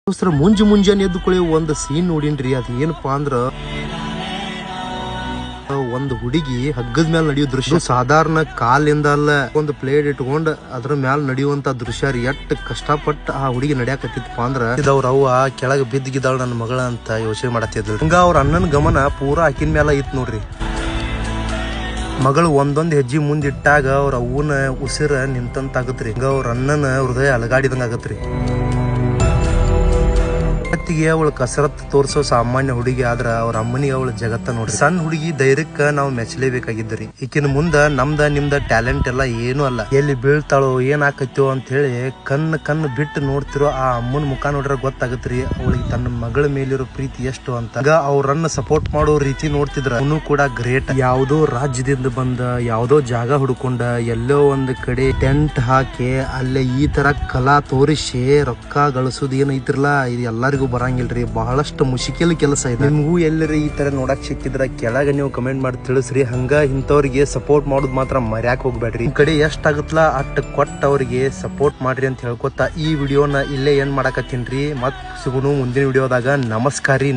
ಮುಂಜಾನೆ ಎದ್ದುಕೊಳ್ಳಿ ಒಂದು ಸೀನ್ ನೋಡಿನ್ರಿ. ಅದ್ ಏನಪ್ಪಾ ಅಂದ್ರ ಒಂದು ಹುಡುಗಿ ಹಗ್ಗದ ಮ್ಯಾಲ ನಡೆಯೋ ದೃಶ್ಯ. ಸಾಧಾರಣ ಕಾಲಿಂದ ಅಲ್ಲ, ಒಂದು ಪ್ಲೇಟ್ ಇಟ್ಕೊಂಡ್ ಅದ್ರ ಮ್ಯಾಲ ನಡೆಯುವಂತ ದೃಶ್ಯ ರೀ. ಎಷ್ಟ್ ಕಷ್ಟಪಟ್ಟು ಆ ಹುಡುಗಿ ನಡ್ಯಾಕತ್ತಿತ್ತಪ್ಪ ಅಂದ್ರ ಅವ್ರ ಅವ್ವ ಕೆಳಗ ಬಿದ್ದಿದ್ದಾಳ ನನ್ನ ಮಗಳ ಅಂತ ಯೋಚನೆ ಮಾಡತ್ತಿದ್ಲು. ಹಂಗ ಅವ್ರ ಅಣ್ಣನ ಗಮನ ಪೂರಾ ಆಕಿನ ಮ್ಯಾಲ ಇತ್ ನೋಡ್ರಿ. ಮಗಳು ಒಂದೊಂದ್ ಹೆಜ್ಜೆ ಮುಂದಿಟ್ಟಾಗ ಅವ್ರ ಅವ್ವನ ಉಸಿರ ನಿಂತಂತ ಆಗತ್ರಿ. ಹಂಗ ಅವ್ರ ಅಣ್ಣನ ಹೃದಯ ಅಲಗಾಡಿದಂಗ ಆಗತ್ರಿ. ಜಗತ್ತಿಗೆ ಅವಳು ಕಸರತ್ ತೋರ್ಸೋ ಸಾಮಾನ್ಯ ಹುಡುಗಿ ಆದ್ರ ಅವ್ರ ಅಮ್ಮನಿಗೆ ಅವಳ ಜಗತ್ತ ನೋಡ್ರಿ. ಸಣ್ಣ ಹುಡುಗಿ ಧೈರ್ಯಕ್ಕ ನಾವು ಮೆಚ್ಚಲೇಬೇಕಾಗಿದ್ರಿ. ಈಕಿನ ಮುಂದ ನಮ್ದ ನಿಮ್ದ ಟ್ಯಾಲೆಂಟ್ ಎಲ್ಲ ಏನು ಅಲ್ಲ. ಎಲ್ಲಿ ಬೀಳ್ತಾಳೋ ಏನ್ ಆಕೈತೋ ಅಂತ ಹೇಳಿ ಕಣ್ಣು ಬಿಟ್ಟು ನೋಡ್ತಿರೋ ಆ ಅಮ್ಮನ ಮುಖ ನೋಡ್ರ ಗೊತ್ತಾಗತ್ರಿ ಅವಳಿಗೆ ತನ್ನ ಮಗಳ ಮೇಲಿರೋ ಪ್ರೀತಿ ಎಷ್ಟು ಅಂತ. ಈಗ ಅವ್ರನ್ನ ಸಪೋರ್ಟ್ ಮಾಡೋ ರೀತಿ ನೋಡ್ತಿದ್ರ ಅವನು ಕೂಡ ಗ್ರೇಟ್. ಯಾವ್ದೋ ರಾಜ್ಯದಿಂದ ಬಂದ ಯಾವ್ದೋ ಜಾಗ ಹುಡ್ಕೊಂಡ ಎಲ್ಲೋ ಒಂದ್ ಕಡೆ ಟೆಂಟ್ ಹಾಕಿ ಅಲ್ಲೇ ಈ ತರ ಕಲಾ ತೋರಿಸಿ ರೊಕ್ಕ ಗಳಿಸೋದು ಏನೈತ್ರಲ್ಲ, ಇದು ಎಲ್ಲರಿಗೂ ಬರಂಗಿಲ್ರಿ. ಬಹಳಷ್ಟು ಮುಷ್ಕಿಲ್ ಕೆಲಸ ಇದೆ. ನಿಮ್ಗೂ ಎಲ್ಲರಿ ಈ ತರ ನೋಡಕ್ ಸಿಕ್ಕಿದ್ರ ಕೆಳಗ ನೀವು ಕಮೆಂಟ್ ಮಾಡಿ ತಿಳಿಸ್ರಿ. ಹಂಗ ಇಂಥವ್ರಿಗೆ ಸಪೋರ್ಟ್ ಮಾಡೋದ್ ಮಾತ್ರ ಮರ್ಯಾಕ್ ಹೋಗ್ಬೇಡ್ರಿ. ನಿಮ್ ಕಡೆ ಎಷ್ಟ್ ಆಗತ್ಲಾ ಅಟ್ ಕೊಟ್ಟ ಅವ್ರಿಗೆ ಸಪೋರ್ಟ್ ಮಾಡ್ರಿ ಅಂತ ಹೇಳ್ಕೊತಾ ಈ ವಿಡಿಯೋನ ಇಲ್ಲೇ ಏನ್ ಮಾಡಾಕತ್ತೀನ್ರಿ. ಮತ್ ಸಿಗುನು ಮುಂದಿನ ವಿಡಿಯೋದಾಗ. ನಮಸ್ಕಾರಿ.